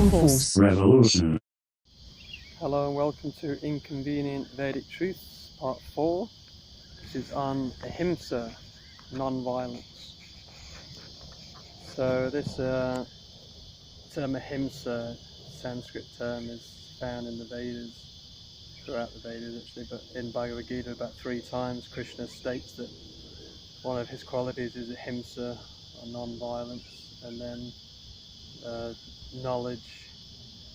Full Force Revolution. Hello and welcome to Inconvenient Vedic Truths, Part 4. This is on Ahimsa, non-violence. So this term Ahimsa, Sanskrit term, is found in the Vedas, throughout the Vedas actually, but in Bhagavad Gita about 3 times Krishna states that one of his qualities is Ahimsa, or non-violence, and then knowledge,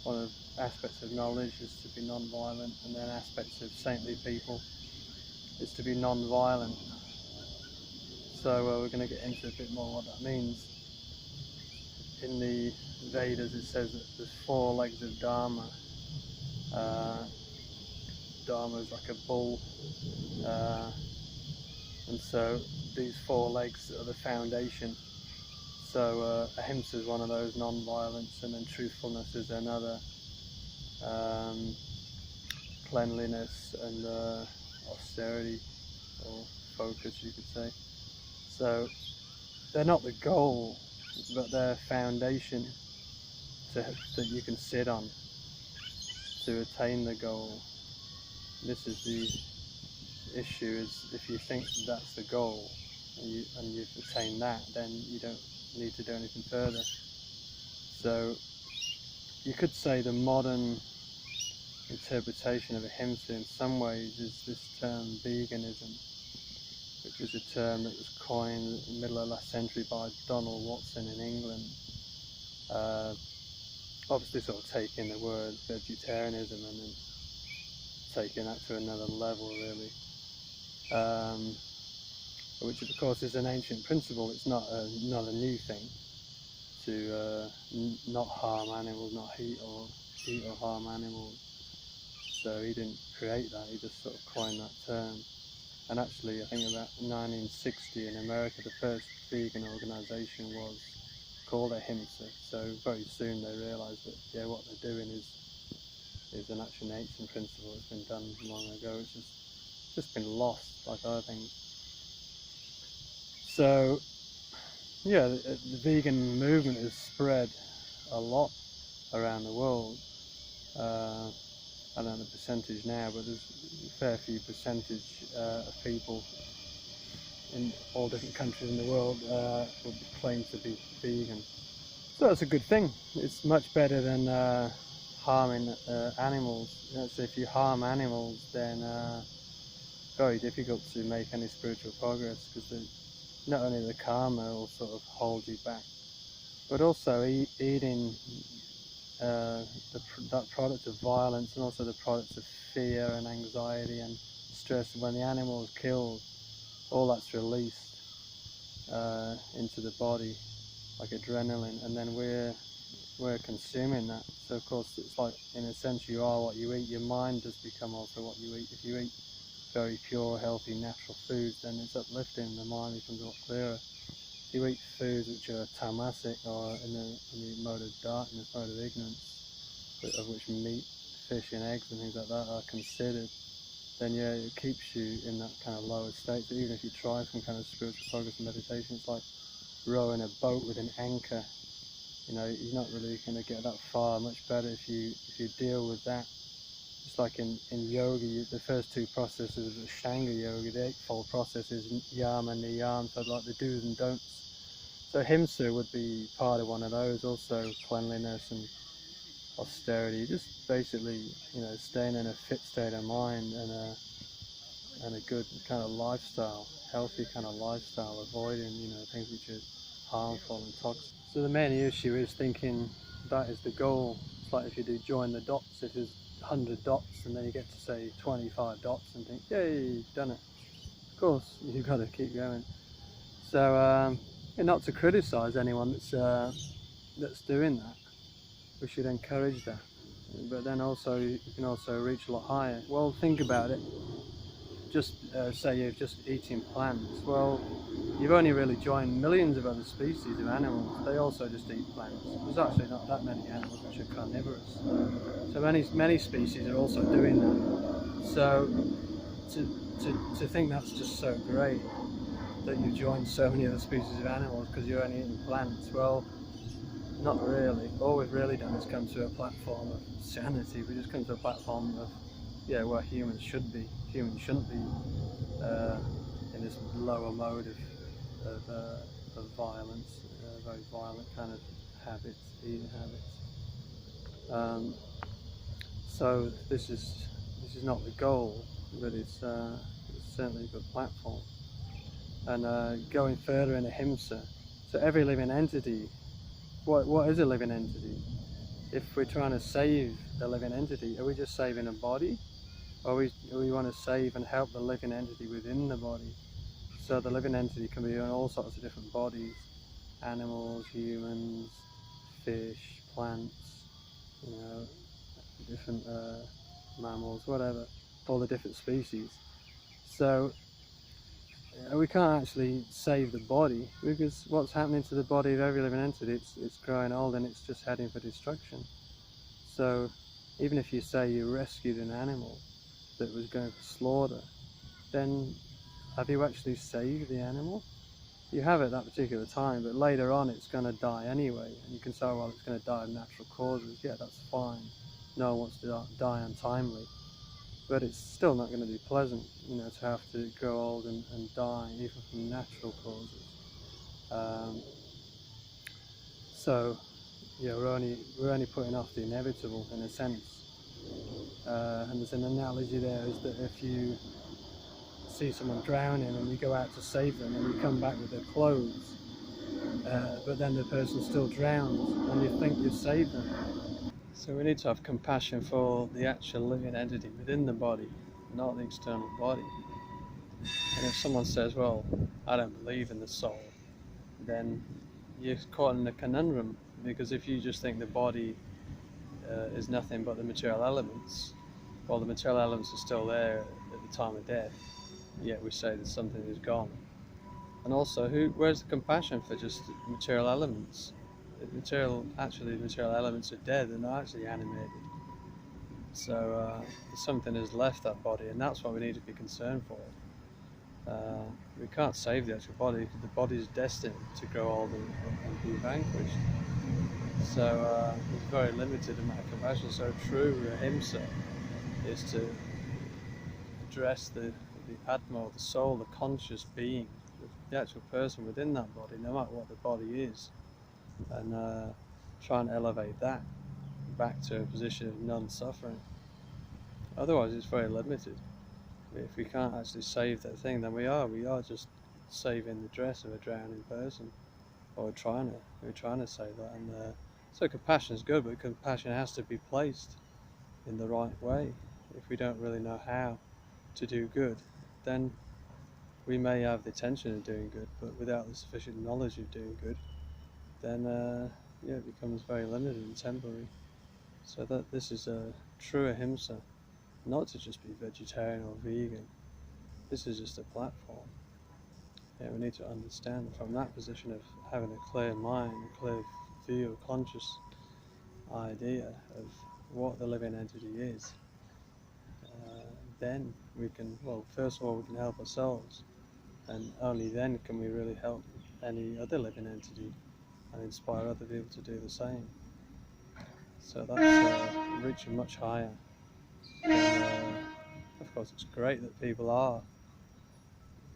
one of aspects of knowledge is to be non-violent, and then aspects of saintly people is to be non-violent. So we're going to get into a bit more what that means. In the Vedas it says that there's 4 legs of Dharma. Dharma is like a bull, and so these 4 legs are the foundation. So Ahimsa is one of those, non-violence, and then truthfulness is another, cleanliness and austerity, or focus you could say. So they're not the goal, but they're foundation that you can sit on to attain the goal. This is the issue, is if you think that's the goal and you've attained that, then you don't need to do anything further. So you could say the modern interpretation of Ahimsa in some ways is this term veganism, which is a term that was coined in the middle of last century by Donald Watson in England. Obviously sort of taking the word vegetarianism and then taking that to another level really, which of course is an ancient principle. It's not a new thing to not harm animals, not eat or harm animals. So he didn't create that, he just sort of coined that term. And actually I think about 1960 in America the first vegan organisation was called Ahimsa. So very soon they realised that what they're doing is an actual ancient principle. It's been done long ago, it's just been lost like other things. So the vegan movement has spread a lot around the world. I don't know the percentage now, but there's a fair few percentage of people in all different countries in the world would claim to be vegan. So that's a good thing. It's much better than harming animals. So if you harm animals, then very difficult to make any spiritual progress, because not only the karma will sort of hold you back, but also eating that product of violence, and also the products of fear and anxiety and stress. When the animal is killed, all that's released into the body like adrenaline, and then we're consuming that. So of course it's like, in a sense, you are what you eat. Your mind does become also what you eat. If you eat very pure, healthy, natural foods, then it's uplifting, the mind becomes a lot clearer. If you eat foods which are tamasic, or in the mode of darkness, mode of ignorance, of which meat, fish and eggs and things like that are considered, then it keeps you in that kind of lower state. So even if you try some kind of spiritual progress and meditation, it's like rowing a boat with an anchor. You're not really going to get that far. Much better if you deal with that. Just like in yoga, the first 2 processes of Ashtanga yoga, the 8-fold process is yama, niyam, so like the do's and don'ts. So Ahimsa would be part of one of those, also cleanliness and austerity, just basically, staying in a fit state of mind and a good kind of lifestyle, healthy kind of lifestyle, avoiding, things which are harmful and toxic. So the main issue is thinking that is the goal. It's like if you do join the dots, if there's 100 dots and then you get to say 25 dots and think, yay, done it. Of course, you've got to keep going. So, not to criticise anyone that's doing that. We should encourage that. But then also, you can also reach a lot higher. Well, think about it. Just say you're just eating plants. Well, you've only really joined millions of other species of animals. They also just eat plants. There's actually not that many animals which are carnivorous. So many species are also doing that. So to think that's just so great, that you join so many other species of animals because you're only eating plants, well, Not really. All we've really done is come to a platform of sanity. We just come to a platform of, yeah, what humans should be. Humans shouldn't be in this lower mode of violence, very violent kind of habits, eating habits. So this is not the goal, but it's certainly a good platform. And going further in Ahimsa, so every living entity, what is a living entity? If we're trying to save the living entity, are we just saving a body? Or we want to save and help the living entity within the body? So the living entity can be in all sorts of different bodies, animals, humans, fish, plants, you know, different mammals, whatever, all the different species. So we can't actually save the body, because what's happening to the body of every living entity, it's growing old and it's just heading for destruction. So even if you say you rescued an animal that was going for slaughter, then have you actually saved the animal? You have at that particular time, but later on it's going to die anyway, and you can say, well, it's going to die of natural causes. Yeah, that's fine. No one wants to die untimely, but it's still not going to be pleasant, you know, to have to grow old and die, even from natural causes. So yeah, we're only putting off the inevitable in a sense. And there's an analogy there, is that if you see someone drowning and you go out to save them and you come back with their clothes, but then the person still drowns and you think you've saved them. So we need to have compassion for the actual living entity within the body, not the external body. And if someone says, well, I don't believe in the soul, then you're caught in a conundrum, because if you just think the body is nothing but the material elements, well, the material elements are still there at the time of death, yet we say that something is gone. And also, where's the compassion for just material elements? Actually, the material elements are dead, they're not actually animated. So something has left that body, and that's what we need to be concerned for. We can't save the actual body, because the body is destined to grow old and be vanquished. So there's very limited amount of compassion. So true Ahimsa is to address the Atma, the soul, the conscious being, the actual person within that body, no matter what the body is, and try and elevate that back to a position of non-suffering. Otherwise it's very limited. If we can't actually save that thing, then we are just saving the dress of a drowning person, or we're trying to save that. And so compassion is good, but compassion has to be placed in the right way. If we don't really know how to do good, then we may have the intention of doing good, but without the sufficient knowledge of doing good, then yeah, it becomes very limited and temporary. So that this is a true Ahimsa, not to just be vegetarian or vegan. This is just a platform. Yeah, we need to understand from that position of having a clear mind, a clear view, a conscious idea of what the living entity is. Then we can, well, first of all, we can help ourselves, and only then can we really help any other living entity and inspire other people to do the same. So that's reaching much higher. And, of course, it's great that people are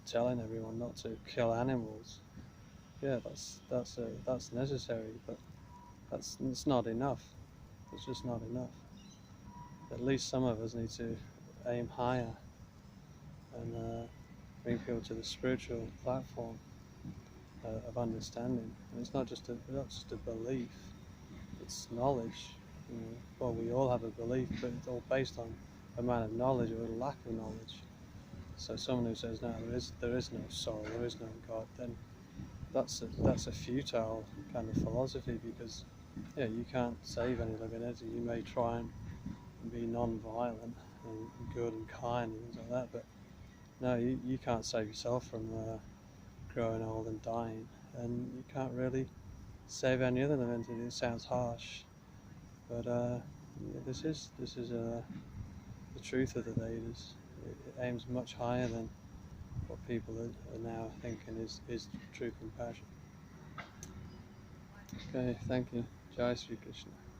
telling everyone not to kill animals. Yeah, that's necessary, but it's not enough. It's just not enough. At least some of us need to aim higher and bring people to the spiritual platform of understanding. And it's not just a belief; it's knowledge. You know, well, we all have a belief, but it's all based on amount of knowledge or a lack of knowledge. So someone who says, no, there is no soul, there is no God, then that's a futile kind of philosophy, because yeah, you can't save any living entity. You may try and be non-violent and good and kind and things like that, but no, you can't save yourself from growing old and dying, and you can't really save any other living entity. It sounds harsh, but yeah, this is the truth of the Vedas. It aims much higher than what people are now thinking is true compassion. Okay, thank you. Jai Sri Krishna.